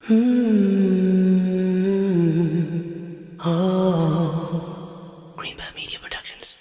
Greenbat Media Productions.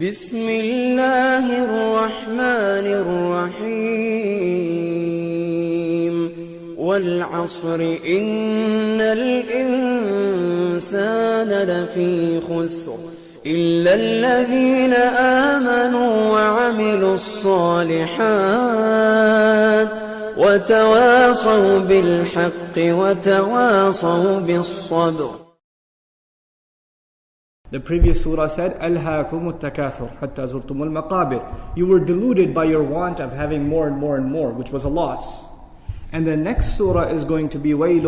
بسم الله الرحمن الرحيم والعصر إن الإنسان لفي خسر إلا الذين آمنوا وعملوا الصالحات وتواصوا بالحق وتواصوا بالصبر. The previous surah said, أَلْهَاكُمُ التَّكَاثُرُ حَتَّى زُرْتُمُ الْمَقَابِرِ. You were deluded by your want of having more and more and more, which was a loss. And the next surah is going to be وَيْلٌ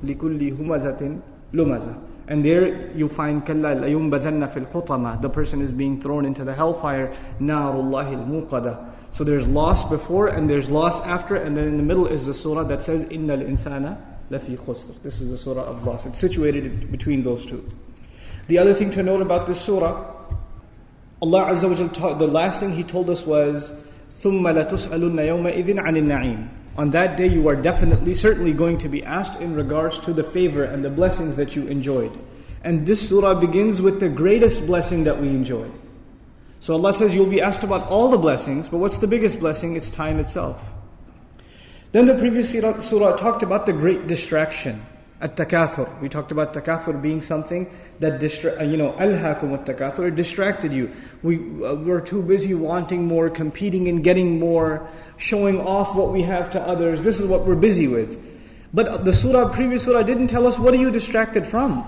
لِكُلِّ هُمَزَةٍ لُمَزَةٍ. And there you find كَلَّا لَيُنْبَذَنَّ فِي الْحُطَمَةِ. The person is being thrown into the hellfire. نَارُ اللَّهِ الْمُوقَدَةِ. So there's loss before and there's loss after, and then in the middle is the surah that says إِنَّ الْإِنسَانَ لَفِي خُسْرٍ. This is the surah of loss. It's situated between those two. The other thing to note about this surah, Allah Azza wa Jalla, the last thing He told us was, ثُمَّ لَتُسْأَلُنَّ يَوْمَئِذٍ عَنِ النَّعِيمِ. On that day you are definitely, certainly going to be asked in regards to the favor and the blessings that you enjoyed. And this surah begins with the greatest blessing that we enjoy. So Allah says you'll be asked about all the blessings, but what's the biggest blessing? It's time itself. Then the previous surah talked about the great distraction. At-takathur. We talked about takathur being something that alhaakum at-takathur, it distracted you. We're too busy wanting more, competing and getting more, showing off what we have to others. This is what we're busy with. But the previous surah didn't tell us what are you distracted from.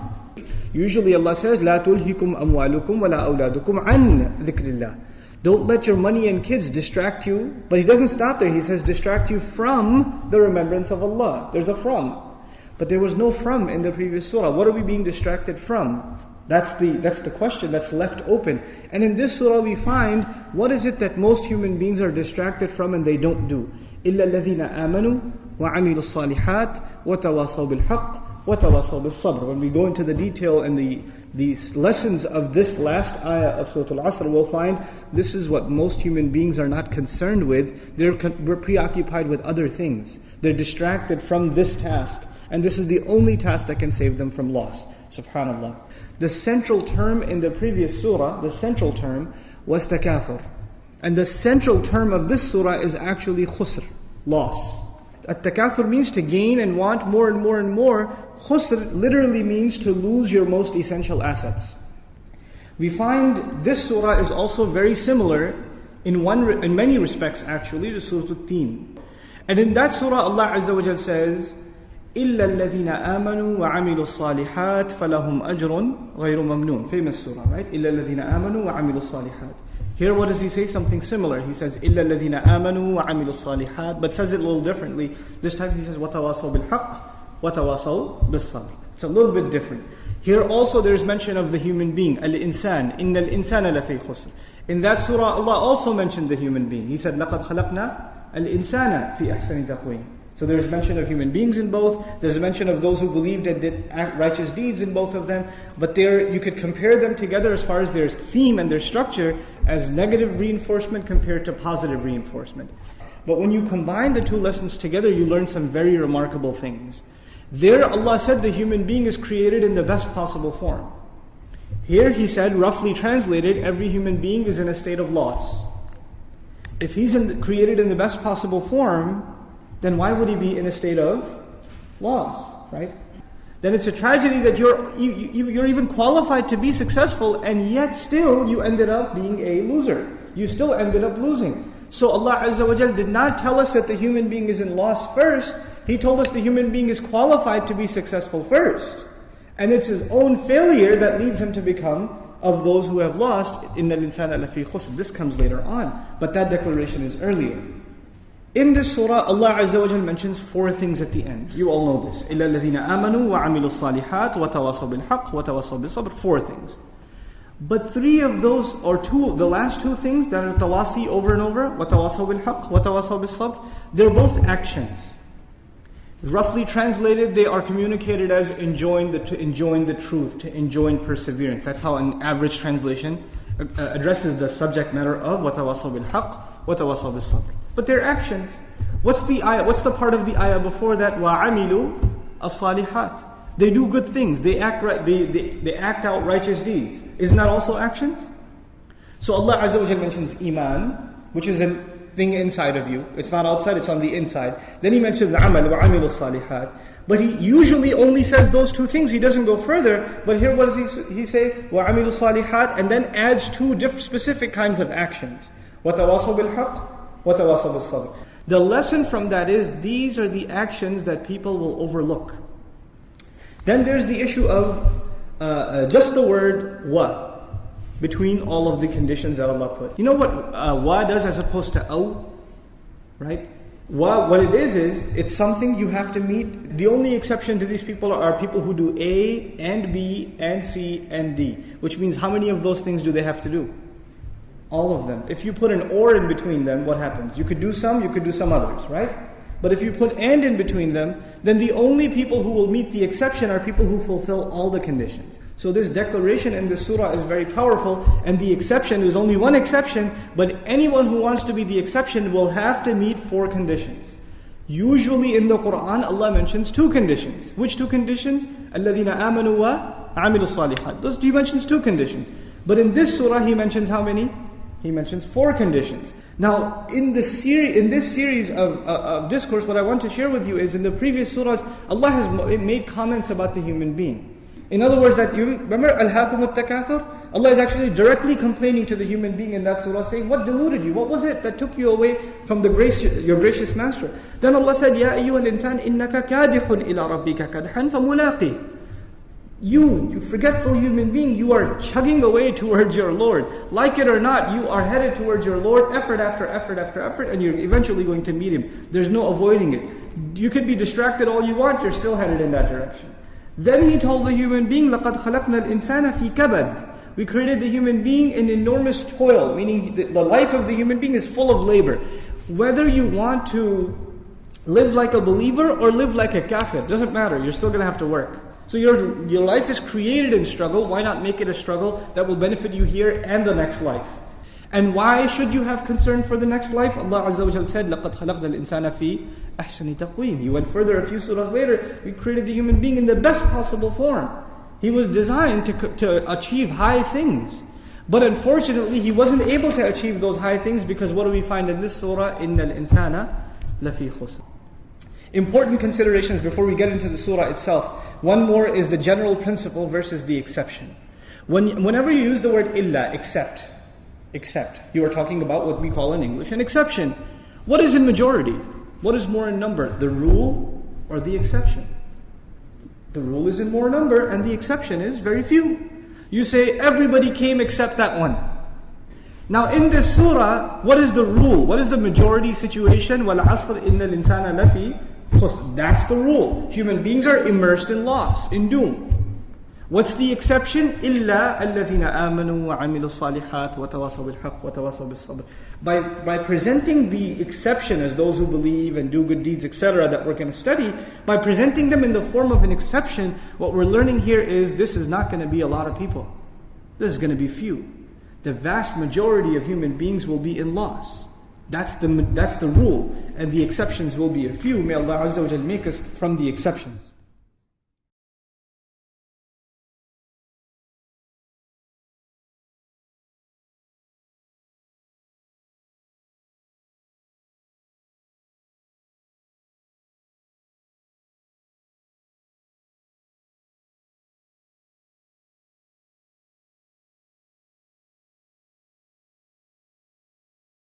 Usually Allah says, لا تلهكم أموالكم ولا أولادكم عن ذكر الله. Don't let your money and kids distract you. But He doesn't stop there. He says distract you from the remembrance of Allah. There's a from. But there was no from in the previous surah. What are we being distracted from? That's the question that's left open. And in this surah we find, what is it that most human beings are distracted from and they don't do? إِلَّا الَّذِينَ آمَنُوا وَعَمِلُوا الصَّالِحَاتِ وَتَوَاصَوْا بِالْحَقِّ وَتَوَاصَوْا بِالصَّبْرِ. When we go into the detail and the lessons of this last ayah of Surah Al-Asr, we'll find this is what most human beings are not concerned with. We're preoccupied with other things. They're distracted from this task. And this is the only task that can save them from loss. Subhanallah. The central term in the previous surah, the central term was takathur. And the central term of this surah is actually khusr, loss. At-takathur means to gain and want more and more and more. Khusr literally means to lose your most essential assets. We find this surah is also very similar in many respects actually to Surah Al-Teen. And in that surah Allah Azza wa Jalla says, إِلَّا الَّذِينَ آمَنُوا وَعَمِلُوا الصَّالِحَاتِ فَلَهُمْ أَجْرٌ غَيْرُ مَمْنُونَ. Famous surah, right? إِلَّا الَّذِينَ آمَنُوا وَعَمِلُوا الصَّالِحَاتِ. Here what does He say? Something similar. He says إِلَّا الَّذِينَ آمَنُوا وَعَمِلُوا الصَّالِحَاتِ, but says it a little differently. This time He says وَتَوَاصَوْا بِالْحَقِّ وَتَوَاصَوْا بِالصَّبْرِ. It's a little bit different. Here also there is mention of the human being. Al-insan. إِنَّ الْإِنسَانَ لَفِي خُسْرٍ. In that surah Allah also mentioned the human being. He said لَقَدْ خَلَقْنَا الْإِنسَانَ فِي أَحْسَنِ تَقْوِيمٍ. So there's mention of human beings in both. There's a mention of those who believed and did righteous deeds in both of them. But there, you could compare them together as far as their theme and their structure as negative reinforcement compared to positive reinforcement. But when you combine the two lessons together, you learn some very remarkable things. There Allah said the human being is created in the best possible form. Here He said, roughly translated, every human being is in a state of loss. If he's created in the best possible form, then why would he be in a state of loss, right? Then it's a tragedy that you're even qualified to be successful, and yet still you ended up being a loser. you still ended up losing. So Allah Azza wa Jal did not tell us that the human being is in loss first. He told us the human being is qualified to be successful first. And it's his own failure that leads him to become of those who have lost. إِنَّ الْإِنسَانَ لَفِي خُسْرٍ. This comes later on. But that declaration is earlier. In this surah, Allah Azza wa Jal mentions 4 things at the end. You all know this. إِلَّا الَّذِينَ آمَنُوا وَعَمِلُوا الصَّالِحَاتِ وَتَوَاصَوْا بِالْحَقِّ وَتَوَاصَوْا بِالصَّبْرِ. 4 things. But 3 of those, or 2, the last 2 things that are tawasi over and over, وَتَوَاصَوْا بِالْحَقِّ وَتَوَاصَوْا بِالصَّبْرِ, they're both actions. Roughly translated, they are communicated as enjoying the truth, to enjoin perseverance. That's how an average translation addresses the subject matter of وَتَوَاصَوْا بِالْحَقِّ وَتَوَاصَوْا بِالصَّبْرِ. But they're actions. What's the ayah? What's the part of the ayah before that? وَعَمِلُوا الصَّالِحَاتِ. They do good things. They act right. They act out righteous deeds. Isn't that also actions? So Allah Azza wa Jalla mentions iman, which is a thing inside of you. It's not outside, it's on the inside. Then He mentions amal, وَعَمِلُوا الصَّالِحَاتِ. But He usually only says those 2 things. He doesn't go further. But here what does He say? وَعَمِلُوا الصَّالِحَاتِ, and then adds 2 different specific kinds of actions. وَتَوَاصَوْا بِالْحَقِّ وَتَوَاصَوْا بِالصَّبْرِ. The lesson from that is, these are the actions that people will overlook. Then there's the issue of just the word wa between all of the conditions that Allah put. You know what wa does as opposed to aw? Right? Wa, what it is it's something you have to meet. The only exception to these people are people who do A and B and C and D. Which means, how many of those things do they have to do? All of them. If you put an or in between them, what happens? You could do some others, right? But if you put and in between them, then the only people who will meet the exception are people who fulfill all the conditions. So this declaration in this surah is very powerful, and the exception is only one exception, but anyone who wants to be the exception will have to meet 4 conditions. Usually in the Quran, Allah mentions 2 conditions. Which 2 conditions? الَّذِينَ آمَنُوا وَعَمِلُوا الصَّالِحَاتِ. Those He mentions 2 conditions. But in this surah, He mentions how many? He mentions 4 conditions. Now, in this series of discourse, what I want to share with you is, in the previous surahs, Allah has made comments about the human being. In other words, that you remember Al-Hakum At-Takathur? Allah is actually directly complaining to the human being in that surah, saying, what deluded you? What was it that took you away from your gracious master? Then Allah said, Ya ayyuhal insan innaka kadihun ila rabbika kadhan famulaqih. You forgetful human being, you are chugging away towards your Lord. Like it or not, you are headed towards your Lord, effort after effort after effort, and you're eventually going to meet Him. There's no avoiding it. You could be distracted all you want, you're still headed in that direction. Then He told the human being, لَقَدْ خَلَقْنَا الْإِنسَانَ فِي كَبَدٍ. We created the human being in enormous toil, meaning the life of the human being is full of labor. Whether you want to live like a believer or live like a kafir, doesn't matter, you're still going to have to work. So your life is created in struggle. Why not make it a struggle that will benefit you here and the next life? And why should you have concern for the next life? Allah Azza wa Jalla said, لَقَدْ خَلَقْنَا الْإِنسَانَ فِي أَحْسَنِ تَقْوِيمٍ. He went further a few surahs later. We created the human being in the best possible form. He was designed to achieve high things. But unfortunately, he wasn't able to achieve those high things, because what do we find in this surah? إِنَّ الْإِنسَانَ لَفِي خُسْرٍ. Important considerations before we get into the surah itself. One more is the general principle versus the exception. Whenever you use the word illa, except, you are talking about what we call in English an exception. What is in majority? What is more in number? The rule or the exception? The rule is in more number and the exception is very few. You say everybody came except that one. Now in this surah, what is the rule? What is the majority situation? وَالْعَصْرِ إِنَّ الْإِنسَانَ لَفِي خُسْرٍ. That's the rule. Human beings are immersed in loss, in doom. What's the exception? إِلَّا الَّذِينَ آمَنُوا وَعَمِلُوا الصَّالِحَاتِ وَتَوَاصَوْا بِالْحَقِّ وَتَوَاصَوْا بِالصَّبْرِ. By presenting the exception as those who believe and do good deeds, etc., that we're going to study, by presenting them in the form of an exception, what we're learning here is this is not going to be a lot of people. This is going to be few. The vast majority of human beings will be in loss. That's the rule. And the exceptions will be a few. May Allah Azza wa Jal make us from the exceptions.